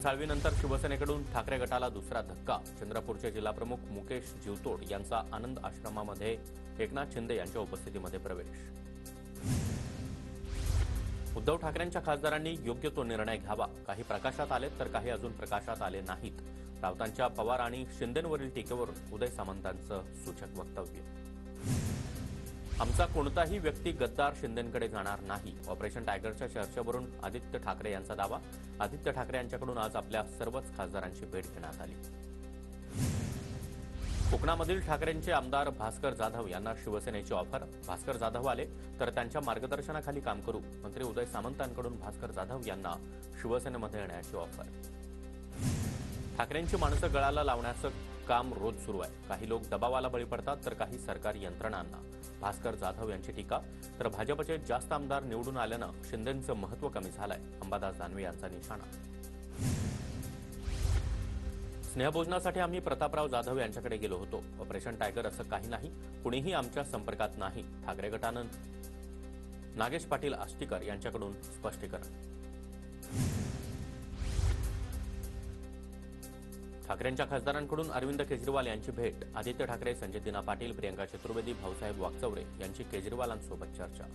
साळवीनंतर शिवसेनेकडून ठाकरे गटाला दुसरा धक्का. चंद्रपूरचे जिल्हाप्रमुख मुकेश जीवतोड यांचा आनंद आश्रमामध्ये एकनाथ शिंदे यांच्या उपस्थितीमध्ये प्रवेश. उद्धव ठाकरेंच्या खासदारांनी योग्य तो निर्णय घ्यावा. काही प्रकाशात आले तर काही अजून प्रकाशात आले नाहीत. राऊतांच्या पवार आणि शिंदेंवरील टीकेवरून उदय सामंतांचं सूचक वक्तव्य. आमचा कोणताही व्यक्ती गद्दार शिंदेंकडे जाणार नाही. ऑपरेशन टायगरच्या चर्चेवरून आदित्य ठाकरे यांचा दावा. आदित्य ठाकरे यांच्याकडून आज आपल्या सर्वच खासदारांची भेट घेण्यात आली. कोकणामधील ठाकरेंचे आमदार भास्कर जाधव यांना शिवसेनेची ऑफर. भास्कर जाधव आले तर त्यांच्या मार्गदर्शनाखाली काम करू. मंत्री उदय सामंतांकडून भास्कर जाधव यांना शिवसेनेमध्ये येण्याची ऑफर. ठाकरेंची माणसं गळाला लावण्याचं काम रोज सुरू आहे. काही लोक दबावाला बळी पडतात तर काही सरकारी यंत्रणांना. भास्कर जाधव यांची टीका. तर भाजपचे जास्त आमदार निवडून आल्यानं शिंदेंचं महत्त्व कमी झालंय. अंबादास दानवे यांचा निशाणा. स्नेहभोजनासाठी आम्ही प्रतापराव जाधव यांच्याकडे गेलो होतो. ऑपरेशन टायगर असं काही नाही. कुणीही आमच्या संपर्कात नाही. ठाकरे गटानं नागेश पाटील आष्टीकर यांच्याकडून स्पष्टीकरण. ठाकरेंच्या खासदारांकडून अरविंद केजरीवाल यांची भेट. आदित्य ठाकरे, संजय दिना पाटील, प्रियंका चतुर्वेदी, भाऊसाहेब वाकचौरे यांची केजरीवालांसोबत चर्चा.